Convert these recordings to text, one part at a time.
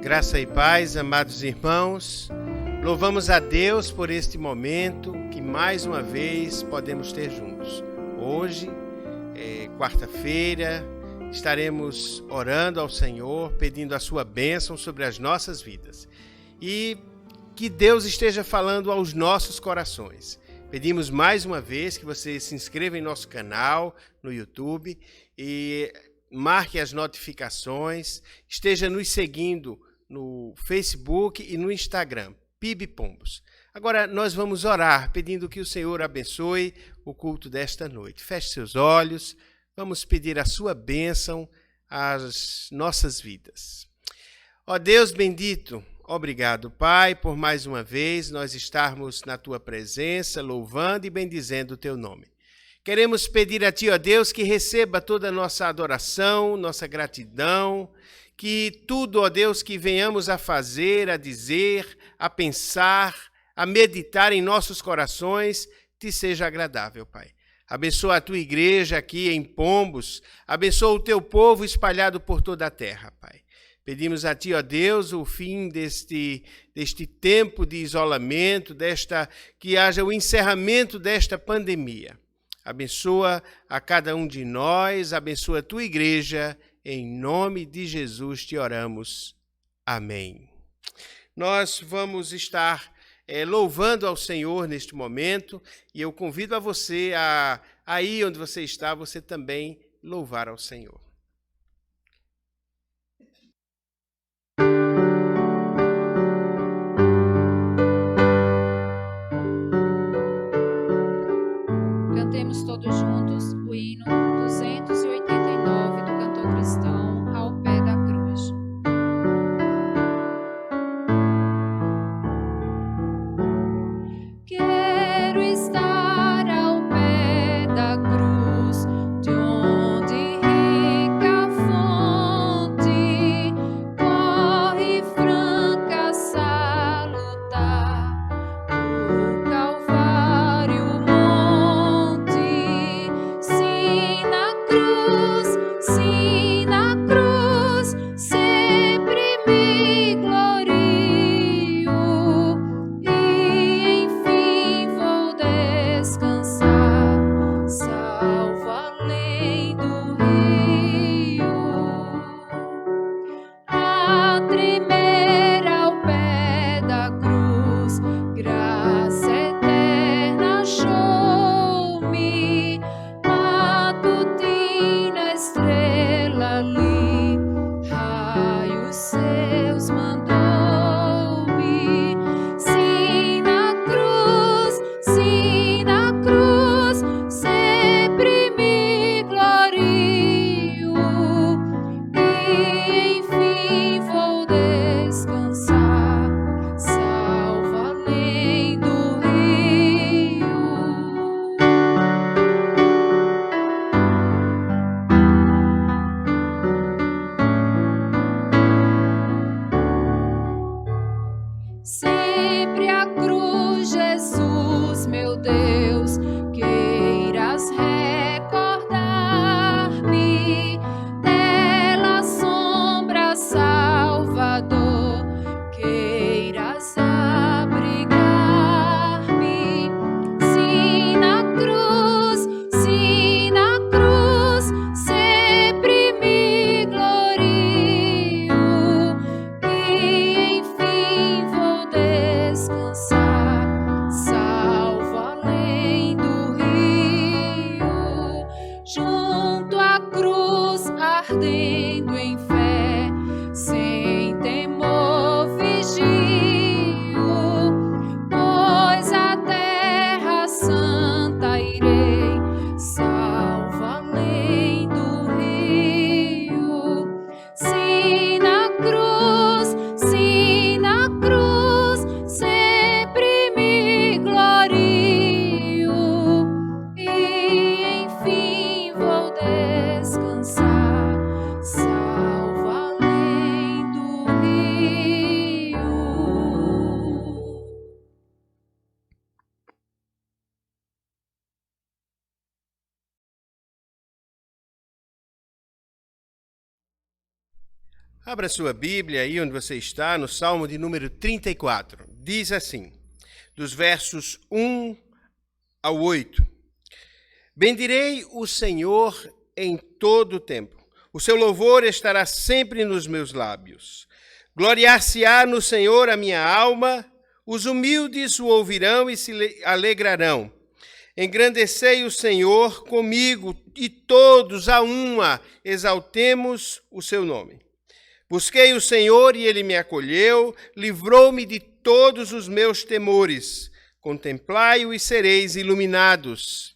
Graça e paz, amados irmãos, louvamos a Deus por este momento que mais uma vez podemos ter juntos. Hoje, quarta-feira, estaremos orando ao Senhor, pedindo a sua bênção sobre as nossas vidas. E que Deus esteja falando aos nossos corações. Pedimos mais uma vez que você se inscreva em nosso canal no YouTube e marque as notificações, esteja nos seguindo no Facebook e no Instagram, PIB Pombos. Agora nós vamos orar pedindo que o Senhor abençoe o culto desta noite. Feche seus olhos, vamos pedir a sua bênção às nossas vidas. Ó Deus bendito, obrigado, Pai, por mais uma vez nós estarmos na Tua presença, louvando e bendizendo o Teu nome. Queremos pedir a Ti, ó Deus, que receba toda a nossa adoração, nossa gratidão, que tudo, ó Deus, que venhamos a fazer, a dizer, a pensar, a meditar em nossos corações, Te seja agradável, Pai. Abençoa a Tua igreja aqui em Pombos, abençoa o Teu povo espalhado por toda a terra, Pai. Pedimos a Ti, ó Deus, o fim deste tempo de isolamento, que haja o encerramento desta pandemia. Abençoa a cada um de nós, abençoa a Tua igreja, em nome de Jesus te oramos. Amém. Nós vamos estar louvando ao Senhor neste momento e eu convido a você, aí onde você está, você também louvar ao Senhor. Cantemos todos juntos o hino 289 do cantor cristão Ao Pé da Cruz. Quero estar ao pé da cruz, de onde rica fonte corre franca salutar, o Calvário monte. Sim, na cruz, sempre me glorio e enfim vou descansar, salvo além do rio. A tremer ao pé da cruz, graça eterna achou-me, matutina estrela ali, raios seus mandou-me. Sim, na cruz, sempre me glorio e enfim vou descansar, salvo além do rio. Sempre a cruz, Jesus, meu Deus, queiras recordar-me, dela sombra, Salvador, queiras abrigar-me. Sim, na cruz, sempre me glorio e enfim vou descansar, Abra sua Bíblia aí onde você está, no Salmo de número 34. Diz assim, dos versos 1 ao 8. Bendirei o Senhor em todo o tempo. O seu louvor estará sempre nos meus lábios. Gloriar-se-á no Senhor a minha alma, os humildes o ouvirão e se alegrarão. Engrandecei o Senhor comigo e todos a uma exaltemos o seu nome. Busquei o Senhor e ele me acolheu, livrou-me de todos os meus temores. Contemplai-o e sereis iluminados.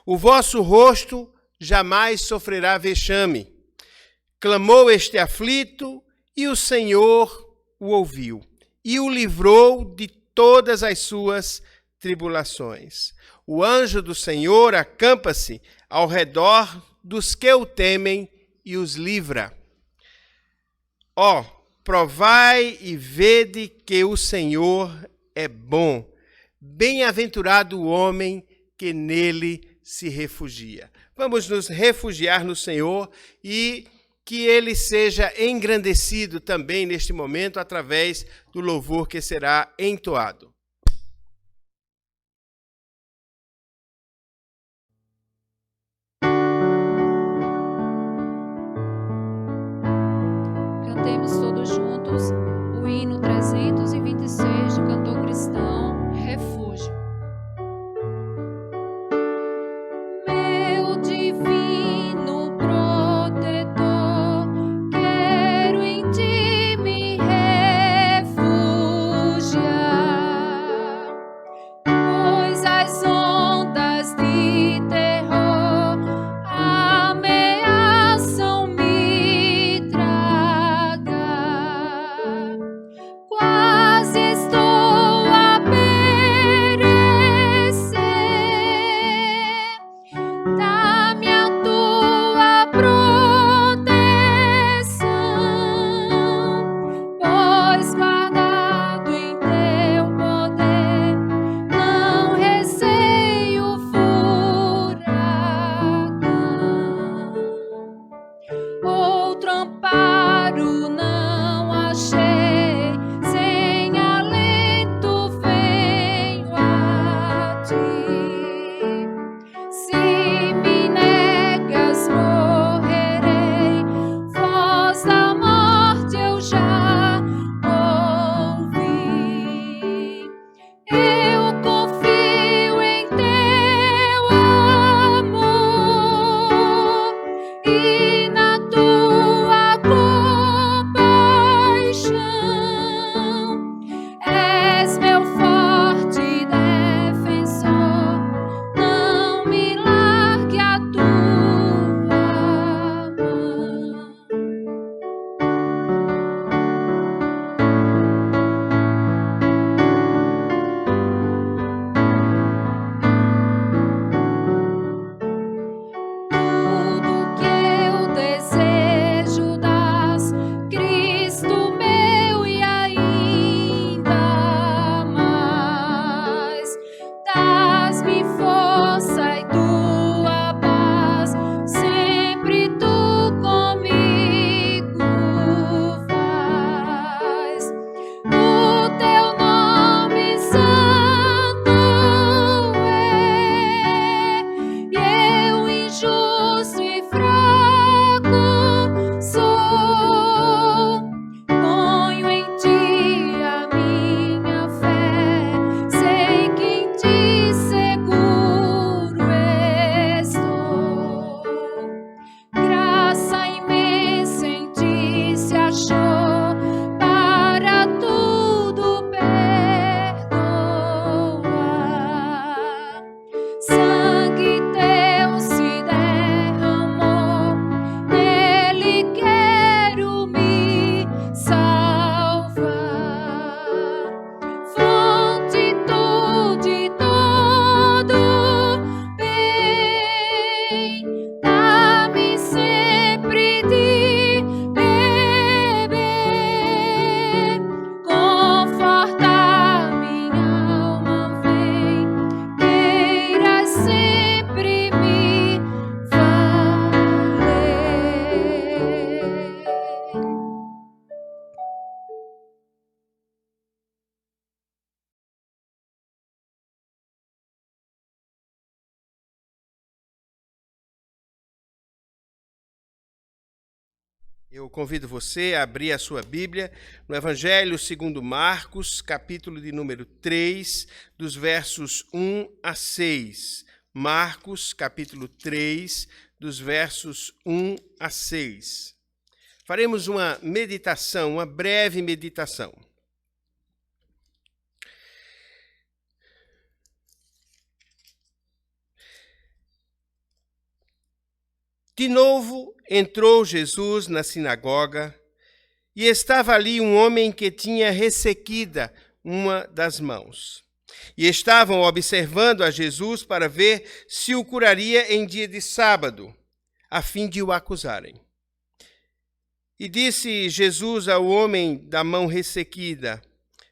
O vosso rosto jamais sofrerá vexame. Clamou este aflito e o Senhor o ouviu e o livrou de todas as suas tribulações. O anjo do Senhor acampa-se ao redor dos que o temem e os livra. Ó, provai e vede que o Senhor é bom. Bem-aventurado o homem que nele se refugia. Vamos nos refugiar no Senhor e que ele seja engrandecido também neste momento através do louvor que será entoado. Cantemos todos juntos o hino 326 do cantor cristão, Refúgio. Meu divino protetor, quero em ti me refugiar. Eu convido você a abrir a sua Bíblia no Evangelho segundo Marcos, capítulo de número 3, dos versos 1 a 6. Marcos, capítulo 3, dos versos 1 a 6. Faremos uma meditação, uma breve meditação. De novo entrou Jesus na sinagoga e estava ali um homem que tinha ressequida uma das mãos. E estavam observando a Jesus para ver se o curaria em dia de sábado, a fim de o acusarem. E disse Jesus ao homem da mão ressequida: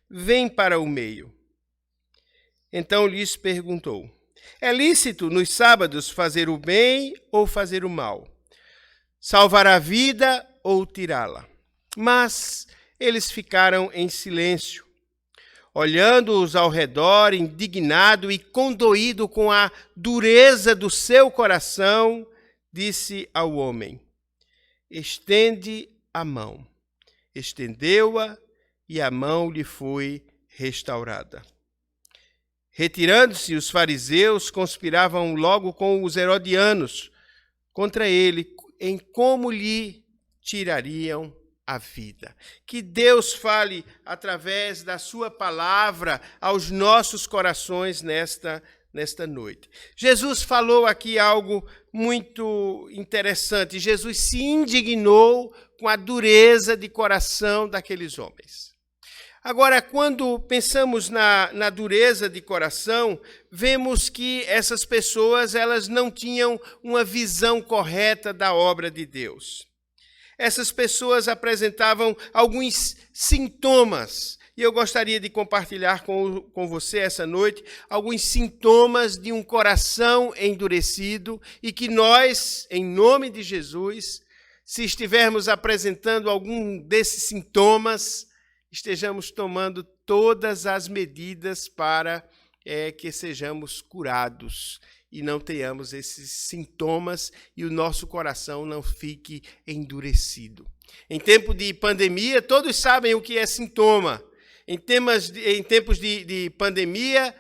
vem para o meio. Então lhes perguntou: é lícito nos sábados fazer o bem ou fazer o mal? Salvar a vida ou tirá-la? Mas eles ficaram em silêncio, olhando-os ao redor, indignado e condoído com a dureza do seu coração, disse ao homem: estende a mão. Estendeu-a e a mão lhe foi restaurada. Retirando-se, os fariseus conspiravam logo com os herodianos contra ele, em como lhe tirariam a vida. Que Deus fale através da sua palavra aos nossos corações nesta noite. Jesus falou aqui algo muito interessante. Jesus se indignou com a dureza de coração daqueles homens. Agora, quando pensamos na dureza de coração, vemos que essas pessoas elas não tinham uma visão correta da obra de Deus. Essas pessoas apresentavam alguns sintomas, e eu gostaria de compartilhar com você essa noite alguns sintomas de um coração endurecido e que nós, em nome de Jesus, se estivermos apresentando algum desses sintomas, estejamos tomando todas as medidas para que sejamos curados e não tenhamos esses sintomas e o nosso coração não fique endurecido. Em tempo de pandemia, todos sabem o que é sintoma. Em tempos de pandemia,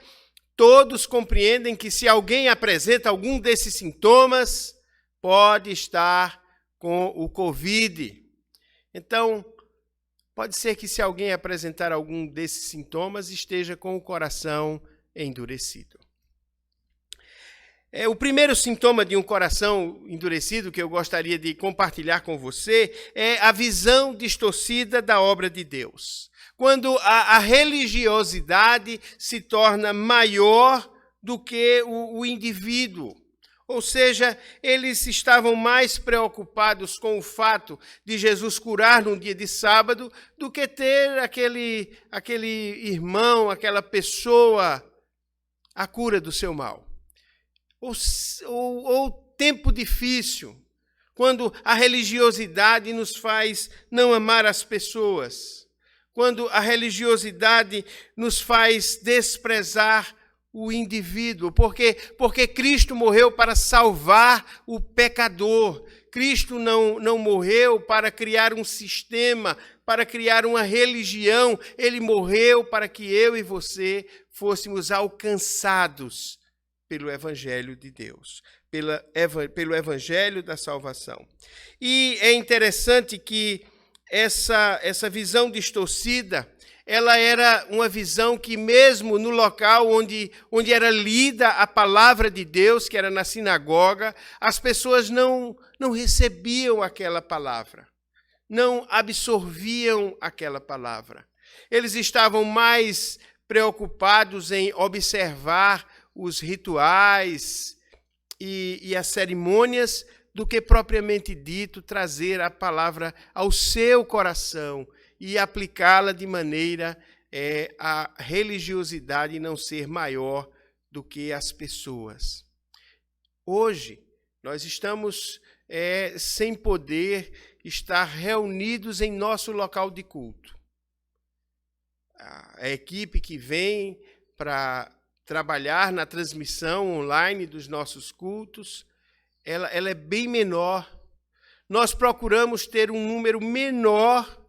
todos compreendem que se alguém apresenta algum desses sintomas, pode estar com o Covid. Então, pode ser que se alguém apresentar algum desses sintomas, esteja com o coração endurecido. O primeiro sintoma de um coração endurecido que eu gostaria de compartilhar com você é a visão distorcida da obra de Deus. Quando a religiosidade se torna maior do que o indivíduo. Ou seja, eles estavam mais preocupados com o fato de Jesus curar num dia de sábado do que ter aquele irmão, aquela pessoa, a cura do seu mal. Ou tempo difícil, quando a religiosidade nos faz não amar as pessoas, quando a religiosidade nos faz desprezar o indivíduo, porque Cristo morreu para salvar o pecador. Cristo não morreu para criar um sistema, para criar uma religião. Ele morreu para que eu e você fôssemos alcançados pelo Evangelho de Deus, pelo Evangelho da salvação. E é interessante que essa visão distorcida, ela era uma visão que mesmo no local onde era lida a palavra de Deus, que era na sinagoga, as pessoas não recebiam aquela palavra, não absorviam aquela palavra. Eles estavam mais preocupados em observar os rituais e as cerimônias do que propriamente dito trazer a palavra ao seu coração e aplicá-la de maneira a religiosidade não ser maior do que as pessoas. Hoje, nós estamos sem poder estar reunidos em nosso local de culto. A equipe que vem para trabalhar na transmissão online dos nossos cultos, ela é bem menor. nós procuramos ter um número menor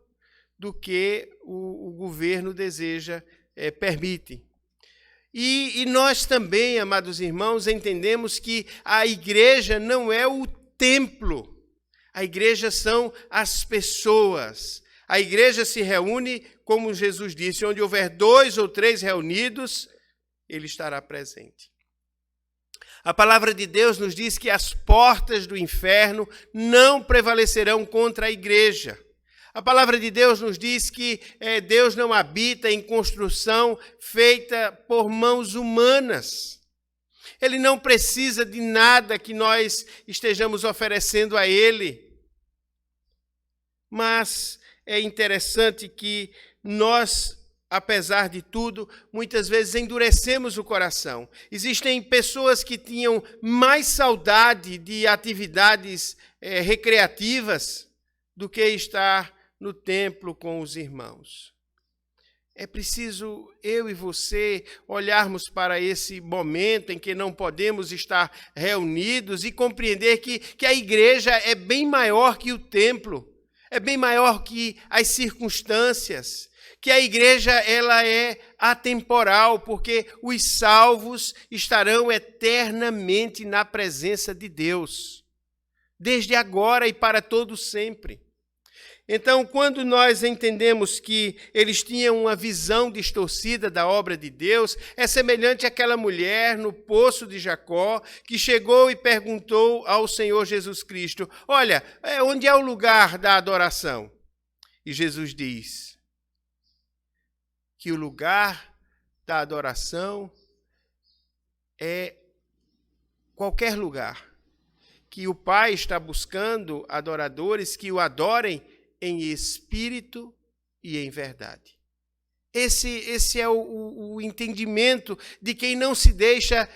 do que o governo deseja, permite. E nós também, amados irmãos, entendemos que a igreja não é o templo. A igreja são as pessoas. A igreja se reúne, como Jesus disse, onde houver 2 ou 3 reunidos, ele estará presente. A palavra de Deus nos diz que as portas do inferno não prevalecerão contra a igreja. A palavra de Deus nos diz que Deus não habita em construção feita por mãos humanas. Ele não precisa de nada que nós estejamos oferecendo a Ele. Mas é interessante que nós, apesar de tudo, muitas vezes endurecemos o coração. Existem pessoas que tinham mais saudade de atividades recreativas do que estar no templo com os irmãos. É preciso eu e você olharmos para esse momento em que não podemos estar reunidos e compreender que a igreja é bem maior que o templo, é bem maior que as circunstâncias, que a igreja ela é atemporal, porque os salvos estarão eternamente na presença de Deus, desde agora e para todo sempre. Então, quando nós entendemos que eles tinham uma visão distorcida da obra de Deus, é semelhante àquela mulher no poço de Jacó, que chegou e perguntou ao Senhor Jesus Cristo: olha, onde é o lugar da adoração? E Jesus diz que o lugar da adoração é qualquer lugar, que o Pai está buscando adoradores que o adorem em espírito e em verdade. Esse é o entendimento de quem não se deixa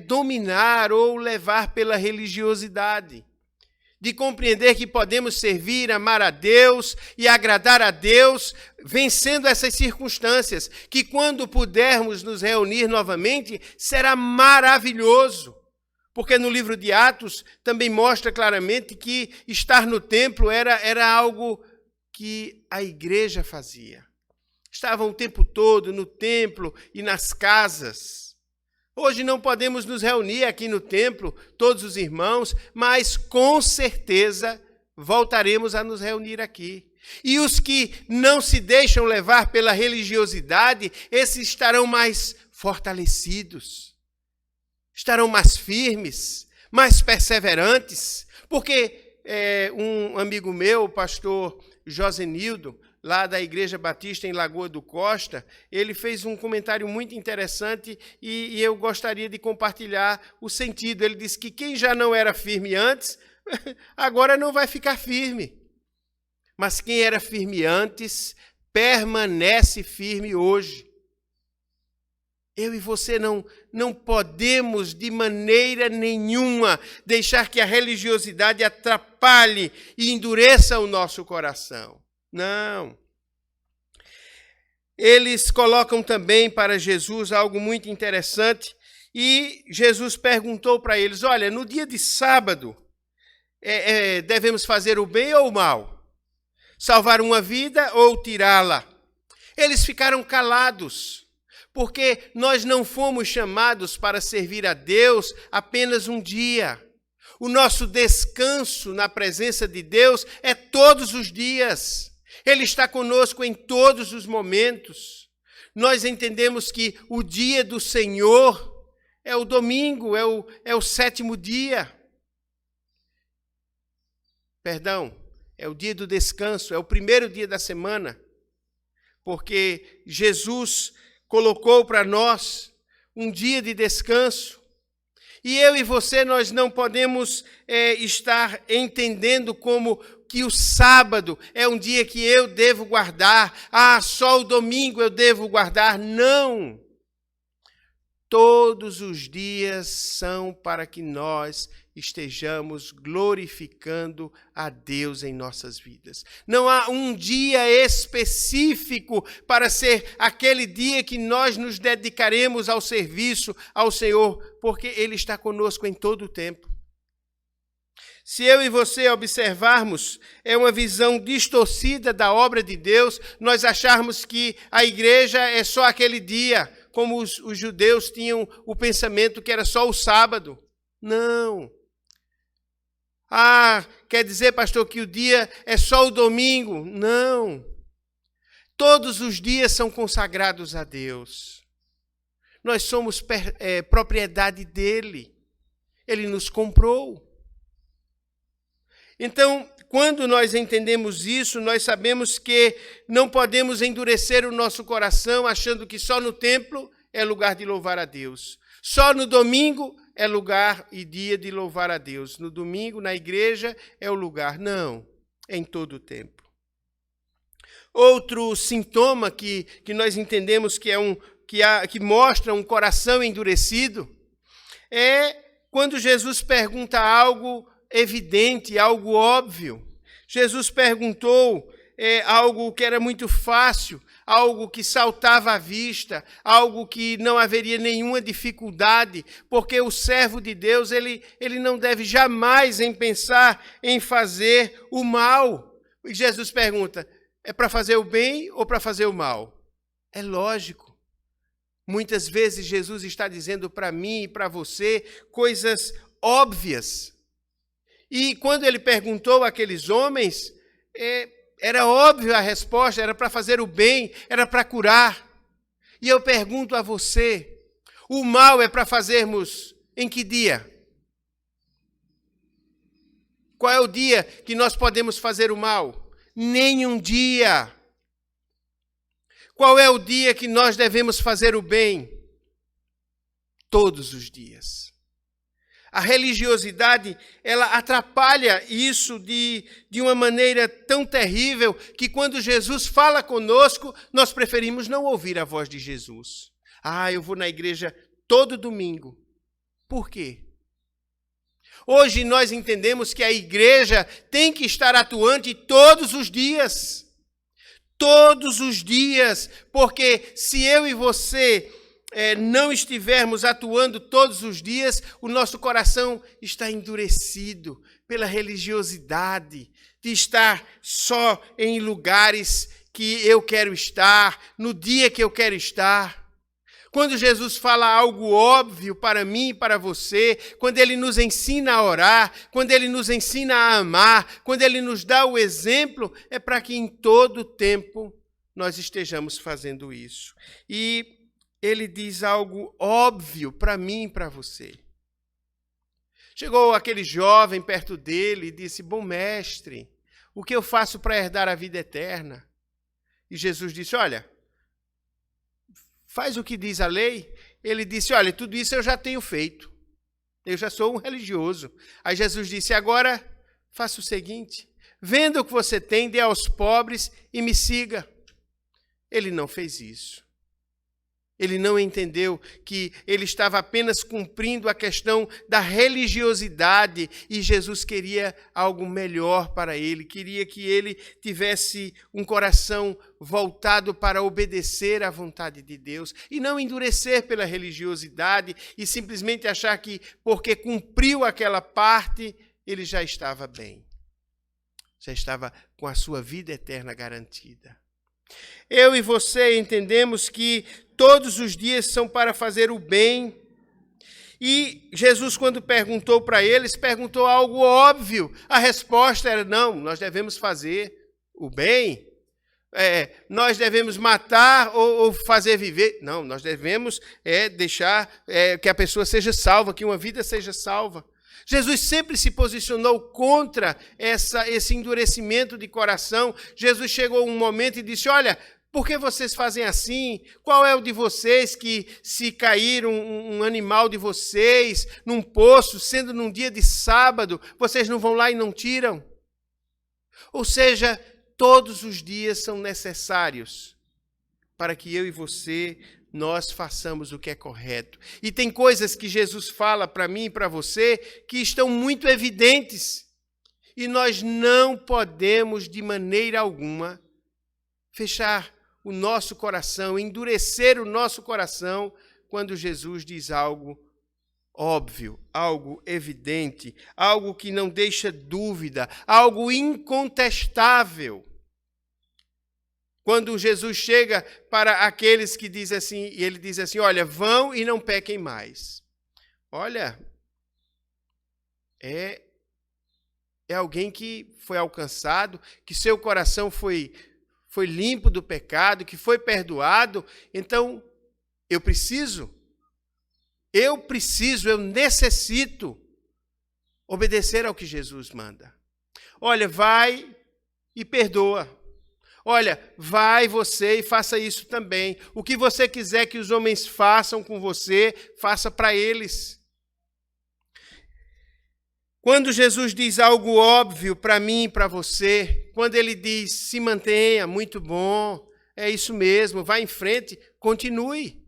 dominar ou levar pela religiosidade. De compreender que podemos servir, amar a Deus e agradar a Deus, vencendo essas circunstâncias, que quando pudermos nos reunir novamente, será maravilhoso. Porque no livro de Atos também mostra claramente que estar no templo era algo que a igreja fazia. Estavam o tempo todo no templo e nas casas. Hoje não podemos nos reunir aqui no templo, todos os irmãos, mas com certeza voltaremos a nos reunir aqui. E os que não se deixam levar pela religiosidade, esses estarão mais fortalecidos. Estarão mais firmes, mais perseverantes, porque um amigo meu, o pastor Josenildo, lá da Igreja Batista em Lagoa do Costa, ele fez um comentário muito interessante e eu gostaria de compartilhar o sentido. Ele disse que quem já não era firme antes, agora não vai ficar firme. Mas quem era firme antes, permanece firme hoje. Eu e você não podemos, de maneira nenhuma, deixar que a religiosidade atrapalhe e endureça o nosso coração. Não. Eles colocam também para Jesus algo muito interessante, e Jesus perguntou para eles: olha, no dia de sábado, devemos fazer o bem ou o mal? Salvar uma vida ou tirá-la? Eles ficaram calados. Porque nós não fomos chamados para servir a Deus apenas um dia. O nosso descanso na presença de Deus é todos os dias. Ele está conosco em todos os momentos. Nós entendemos que o dia do Senhor é o domingo, é o 7º dia. Perdão, é o dia do descanso, é o primeiro dia da semana. Porque Jesus colocou para nós um dia de descanso. E eu e você, nós não podemos estar entendendo como que o sábado é um dia que eu devo guardar. Só o domingo eu devo guardar. Não! Todos os dias são para que nós estejamos glorificando a Deus em nossas vidas. Não há um dia específico para ser aquele dia que nós nos dedicaremos ao serviço ao Senhor, porque Ele está conosco em todo o tempo. Se eu e você observarmos, é uma visão distorcida da obra de Deus, nós acharmos que a igreja é só aquele dia, como os judeus tinham o pensamento que era só o sábado. Não. Quer dizer, pastor, que o dia é só o domingo? Não. Todos os dias são consagrados a Deus. Nós somos propriedade dele. Ele nos comprou. Então, quando nós entendemos isso, nós sabemos que não podemos endurecer o nosso coração achando que só no templo é lugar de louvar a Deus. Só no domingo é lugar e dia de louvar a Deus. No domingo, na igreja, é o lugar. Não, é em todo o tempo. Outro sintoma que nós entendemos que mostra um coração endurecido é quando Jesus pergunta algo evidente, algo óbvio. Jesus perguntou algo que era muito fácil, algo que saltava à vista, algo que não haveria nenhuma dificuldade, porque o servo de Deus, ele não deve jamais pensar em fazer o mal. E Jesus pergunta, é para fazer o bem ou para fazer o mal? É lógico. Muitas vezes Jesus está dizendo para mim e para você coisas óbvias. E quando ele perguntou àqueles homens, era óbvio a resposta, era para fazer o bem, era para curar. E eu pergunto a você, o mal é para fazermos em que dia? Qual é o dia que nós podemos fazer o mal? Nenhum dia. Qual é o dia que nós devemos fazer o bem? Todos os dias. A religiosidade, ela atrapalha isso de uma maneira tão terrível que quando Jesus fala conosco, nós preferimos não ouvir a voz de Jesus. Eu vou na igreja todo domingo. Por quê? Hoje nós entendemos que a igreja tem que estar atuante todos os dias. Todos os dias, porque se eu e você não estivermos atuando todos os dias, o nosso coração está endurecido pela religiosidade, de estar só em lugares que eu quero estar, no dia que eu quero estar. Quando Jesus fala algo óbvio para mim e para você, quando ele nos ensina a orar, quando ele nos ensina a amar, quando ele nos dá o exemplo, é para que em todo tempo nós estejamos fazendo isso. E ele diz algo óbvio para mim e para você. Chegou aquele jovem perto dele e disse, bom mestre, o que eu faço para herdar a vida eterna? E Jesus disse, olha, faz o que diz a lei. Ele disse, olha, tudo isso eu já tenho feito. Eu já sou um religioso. Aí Jesus disse, agora faça o seguinte, venda o que você tem, dê aos pobres e me siga. Ele não fez isso. Ele não entendeu que ele estava apenas cumprindo a questão da religiosidade e Jesus queria algo melhor para ele, queria que ele tivesse um coração voltado para obedecer à vontade de Deus e não endurecer pela religiosidade e simplesmente achar que porque cumpriu aquela parte, ele já estava bem, já estava com a sua vida eterna garantida. Eu e você entendemos que todos os dias são para fazer o bem. E Jesus, quando perguntou para eles, perguntou algo óbvio. A resposta era, não, nós devemos fazer o bem. Nós devemos matar ou fazer viver. Não, nós devemos deixar que a pessoa seja salva, que uma vida seja salva. Jesus sempre se posicionou contra esse endurecimento de coração. Jesus chegou um momento e disse, olha, por que vocês fazem assim? Qual é o de vocês que se cair um animal de vocês num poço, sendo num dia de sábado, vocês não vão lá e não tiram? Ou seja, todos os dias são necessários para que eu e você nós façamos o que é correto. E tem coisas que Jesus fala para mim e para você que estão muito evidentes. E nós não podemos, de maneira alguma, fechar o nosso coração, endurecer o nosso coração quando Jesus diz algo óbvio, algo evidente, algo que não deixa dúvida, algo incontestável. Quando Jesus chega para aqueles que dizem assim, e ele diz assim, olha, vão e não pequem mais. Olha, é alguém que foi alcançado, que seu coração foi limpo do pecado, que foi perdoado. Então, eu necessito obedecer ao que Jesus manda. Olha, vai e perdoa. Olha, vai você e faça isso também. O que você quiser que os homens façam com você, faça para eles. Quando Jesus diz algo óbvio para mim e para você, quando ele diz, se mantenha, muito bom, é isso mesmo, vá em frente, continue.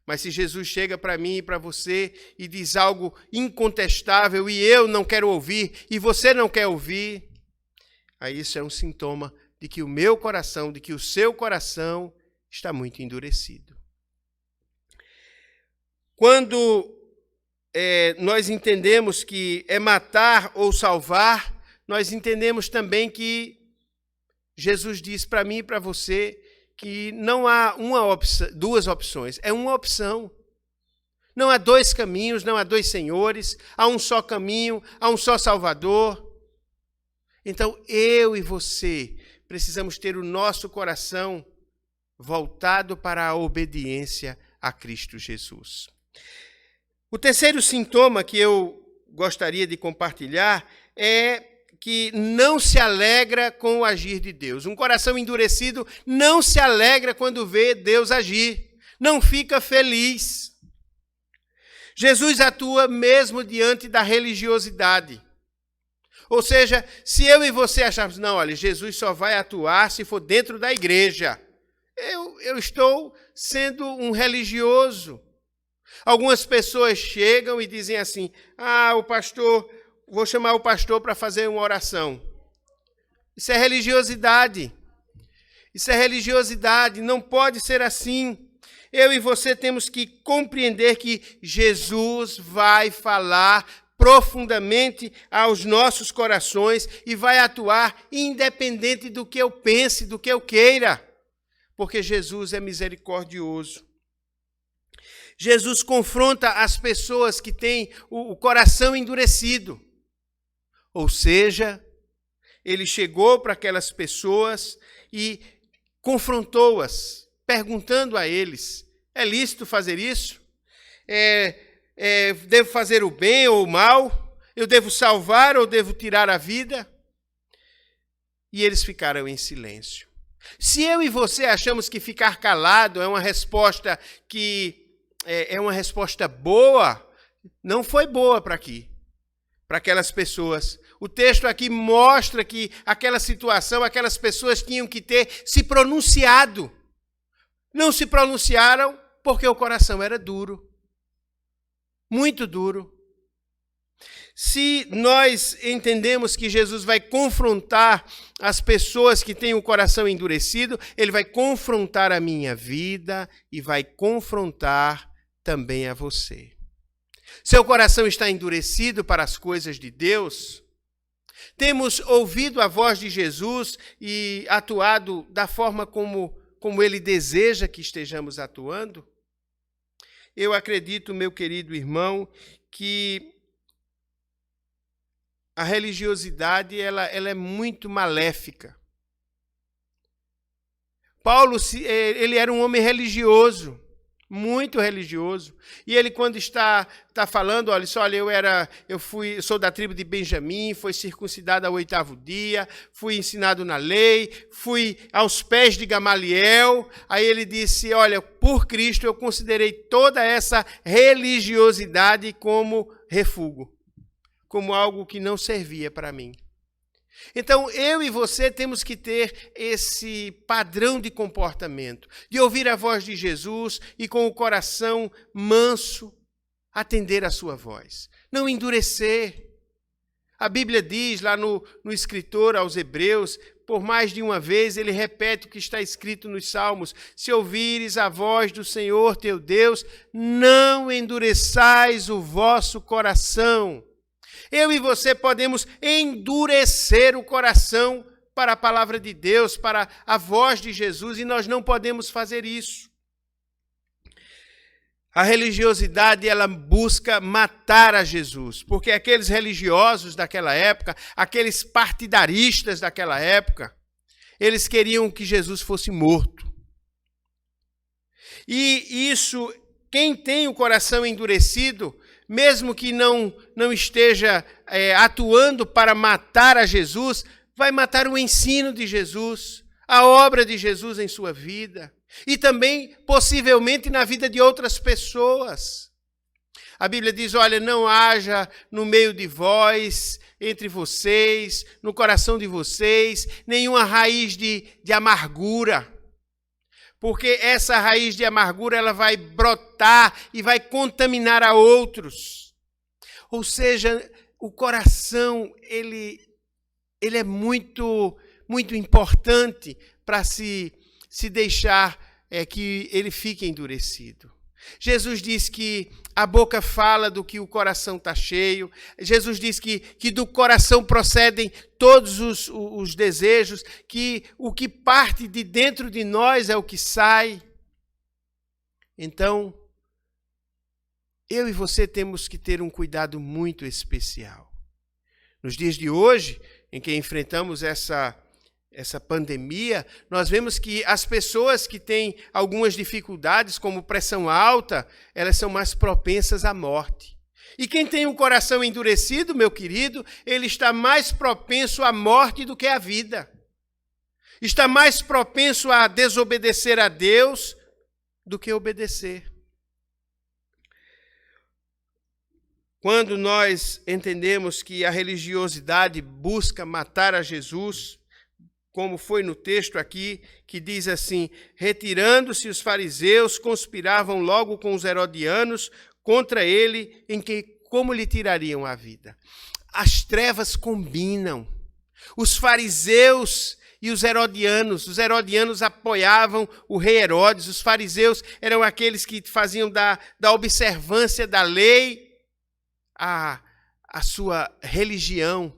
Mas se Jesus chega para mim e para você e diz algo incontestável e eu não quero ouvir e você não quer ouvir, aí isso é um sintoma de que o meu coração, de que o seu coração está muito endurecido. Quando nós entendemos que é matar ou salvar, nós entendemos também que Jesus diz para mim e para você que não há duas opções, é uma opção. Não há dois caminhos, não há dois senhores, há um só caminho, há um só Salvador. Então, eu e você precisamos ter o nosso coração voltado para a obediência a Cristo Jesus. O terceiro sintoma que eu gostaria de compartilhar é que não se alegra com o agir de Deus. Um coração endurecido não se alegra quando vê Deus agir, não fica feliz. Jesus atua mesmo diante da religiosidade. Ou seja, se eu e você acharmos, não, olha, Jesus só vai atuar se for dentro da igreja. Eu estou sendo um religioso. Algumas pessoas chegam e dizem assim, vou chamar o pastor para fazer uma oração. Isso é religiosidade. Isso é religiosidade, não pode ser assim. Eu e você temos que compreender que Jesus vai falar profundamente aos nossos corações e vai atuar independente do que eu pense, do que eu queira, porque Jesus é misericordioso. Jesus confronta as pessoas que têm o coração endurecido. Ou seja, ele chegou para aquelas pessoas e confrontou-as, perguntando a eles, é lícito fazer isso? Devo fazer o bem ou o mal? Eu devo salvar ou devo tirar a vida? E eles ficaram em silêncio. Se eu e você achamos que ficar calado é uma resposta boa, não foi boa para aquelas pessoas. O texto aqui mostra que aquela situação, aquelas pessoas tinham que ter se pronunciado. Não se pronunciaram porque o coração era duro. Muito duro. Se nós entendemos que Jesus vai confrontar as pessoas que têm o coração endurecido, ele vai confrontar a minha vida e vai confrontar também a você. Seu coração está endurecido para as coisas de Deus? Temos ouvido a voz de Jesus e atuado da forma como ele deseja que estejamos atuando? Eu acredito, meu querido irmão, que a religiosidade ela é muito maléfica. Paulo, ele era um homem religioso, muito religioso. E ele, quando está falando, olha, eu sou da tribo de Benjamim, fui circuncidado ao 8º dia, fui ensinado na lei, fui aos pés de Gamaliel. Aí ele disse, olha, por Cristo eu considerei toda essa religiosidade como refúgio, como algo que não servia para mim. Então, eu e você temos que ter esse padrão de comportamento, de ouvir a voz de Jesus e com o coração manso atender a sua voz. Não endurecer. A Bíblia diz lá no escritor aos Hebreus, por mais de uma vez, ele repete o que está escrito nos Salmos: se ouvires a voz do Senhor teu Deus, não endureçais o vosso coração. Eu e você podemos endurecer o coração para a palavra de Deus, para a voz de Jesus, e nós não podemos fazer isso. A religiosidade, ela busca matar a Jesus, porque aqueles religiosos daquela época, aqueles partidaristas daquela época, eles queriam que Jesus fosse morto. E isso, quem tem o coração endurecido, mesmo que não esteja atuando para matar a Jesus, vai matar o ensino de Jesus, a obra de Jesus em sua vida. E também, possivelmente, na vida de outras pessoas. A Bíblia diz, olha, não haja no meio de vós, entre vocês, no coração de vocês, nenhuma raiz de amargura. Porque essa raiz de amargura, ela vai brotar e vai contaminar a outros. Ou seja, o coração, ele é muito, muito importante para se deixar que ele fique endurecido. Jesus diz que a boca fala do que o coração está cheio. Jesus diz que do coração procedem todos os desejos, que o que parte de dentro de nós é o que sai. Então, eu e você temos que ter um cuidado muito especial. Nos dias de hoje, em que enfrentamos essa pandemia, nós vemos que as pessoas que têm algumas dificuldades, como pressão alta, elas são mais propensas à morte. E quem tem um coração endurecido, meu querido, ele está mais propenso à morte do que à vida. Está mais propenso a desobedecer a Deus do que obedecer. Quando nós entendemos que a religiosidade busca matar a Jesus, como foi no texto aqui, que diz assim, retirando-se os fariseus, conspiravam logo com os herodianos contra ele, em que como lhe tirariam a vida. As trevas combinam. Os fariseus e os herodianos apoiavam o rei Herodes, os fariseus eram aqueles que faziam da observância da lei a sua religião.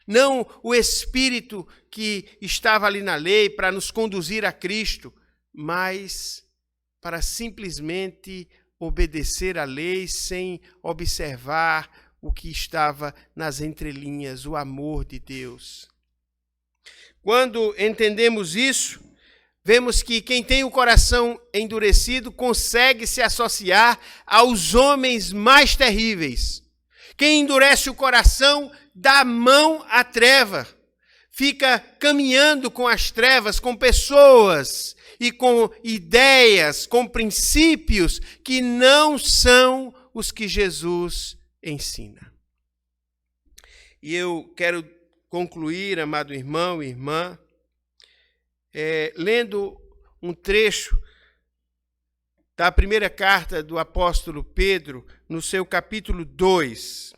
Não o espírito que estava ali na lei para nos conduzir a Cristo, mas para simplesmente obedecer à lei sem observar o que estava nas entrelinhas, o amor de Deus. Quando entendemos isso, vemos que quem tem o coração endurecido consegue se associar aos homens mais terríveis. Quem endurece o coração dá mão à treva, fica caminhando com as trevas, com pessoas e com ideias, com princípios que não são os que Jesus ensina. E eu quero concluir, amado irmão e irmã, lendo um trecho da primeira carta do apóstolo Pedro, no seu capítulo 2.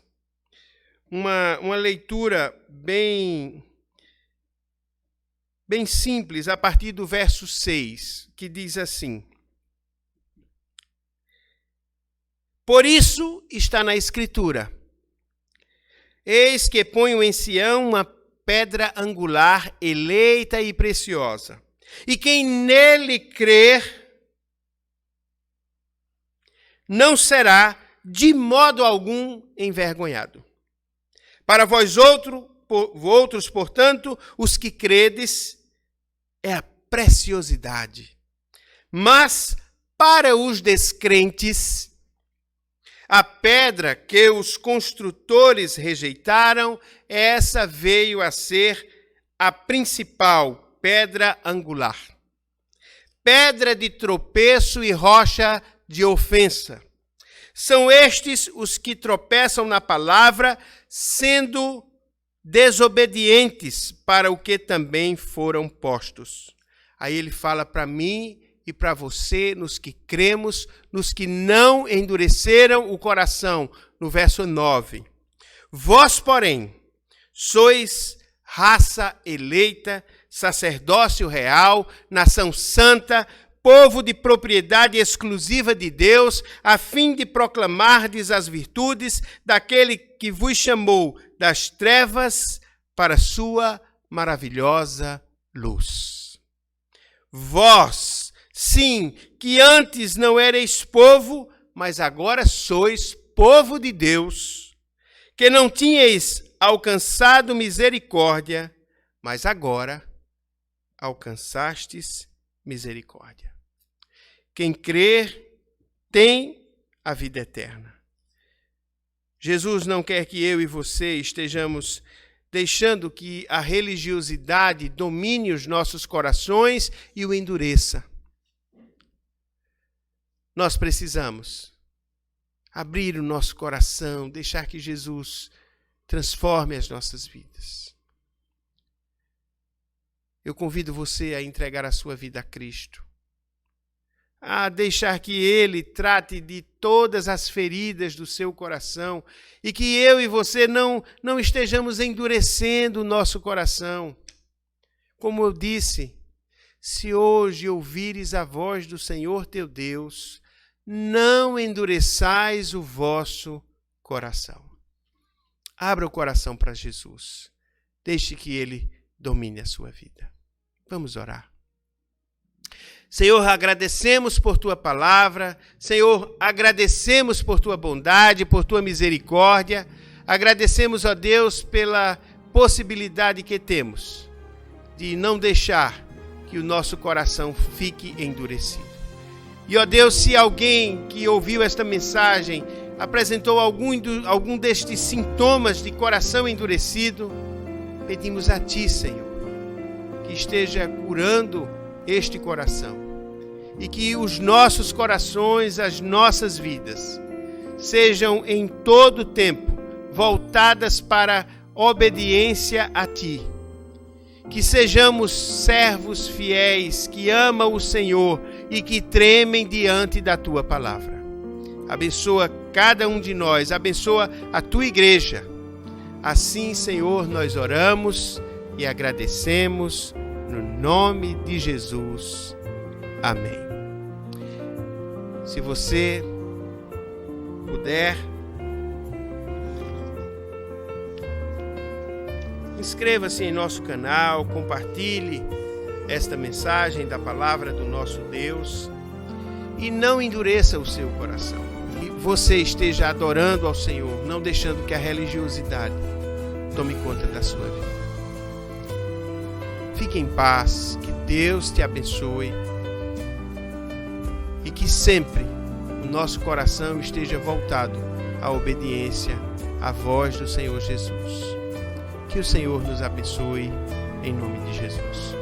Uma leitura bem simples, a partir do verso 6, que diz assim: por isso está na Escritura, eis que ponho em Sião uma pedra angular, eleita e preciosa, e quem nele crer não será de modo algum envergonhado. Para vós outros, portanto, os que credes, é a preciosidade. Mas para os descrentes, a pedra que os construtores rejeitaram, essa veio a ser a principal pedra angular. Pedra de tropeço e rocha de ofensa. São estes os que tropeçam na palavra, sendo desobedientes para o que também foram postos. Aí ele fala para mim e para você, nos que cremos, nos que não endureceram o coração, no verso 9. Vós, porém, sois raça eleita, sacerdócio real, nação santa, povo de propriedade exclusiva de Deus, a fim de proclamardes as virtudes daquele que vos chamou das trevas para sua maravilhosa luz. Vós, sim, que antes não erais povo, mas agora sois povo de Deus, que não tinhais alcançado misericórdia, mas agora alcançastes misericórdia. Quem crer tem a vida eterna. Jesus não quer que eu e você estejamos deixando que a religiosidade domine os nossos corações e o endureça. Nós precisamos abrir o nosso coração, deixar que Jesus transforme as nossas vidas. Eu convido você a entregar a sua vida a Cristo, a deixar que Ele trate de todas as feridas do seu coração e que eu e você não estejamos endurecendo o nosso coração. Como eu disse, se hoje ouvires a voz do Senhor teu Deus, não endureçais o vosso coração. Abra o coração para Jesus. Deixe que Ele domine a sua vida. Vamos orar. Senhor, agradecemos por Tua palavra. Senhor, agradecemos por Tua bondade, por Tua misericórdia. Agradecemos, ó Deus, pela possibilidade que temos de não deixar que o nosso coração fique endurecido. E, ó Deus, se alguém que ouviu esta mensagem apresentou algum destes sintomas de coração endurecido, pedimos a Ti, Senhor, que esteja curando este coração e que os nossos corações, as nossas vidas, sejam em todo tempo voltadas para obediência a Ti. Que sejamos servos fiéis, que amam o Senhor e que tremem diante da Tua palavra. Abençoa cada um de nós, abençoa a Tua igreja. Assim, Senhor, nós oramos e agradecemos no nome de Jesus. Amém. Se você puder, inscreva-se em nosso canal, compartilhe esta mensagem da palavra do nosso Deus e não endureça o seu coração. Que você esteja adorando ao Senhor, não deixando que a religiosidade tome conta da sua vida. Fique em paz, que Deus te abençoe e que sempre o nosso coração esteja voltado à obediência à voz do Senhor Jesus. Que o Senhor nos abençoe, em nome de Jesus.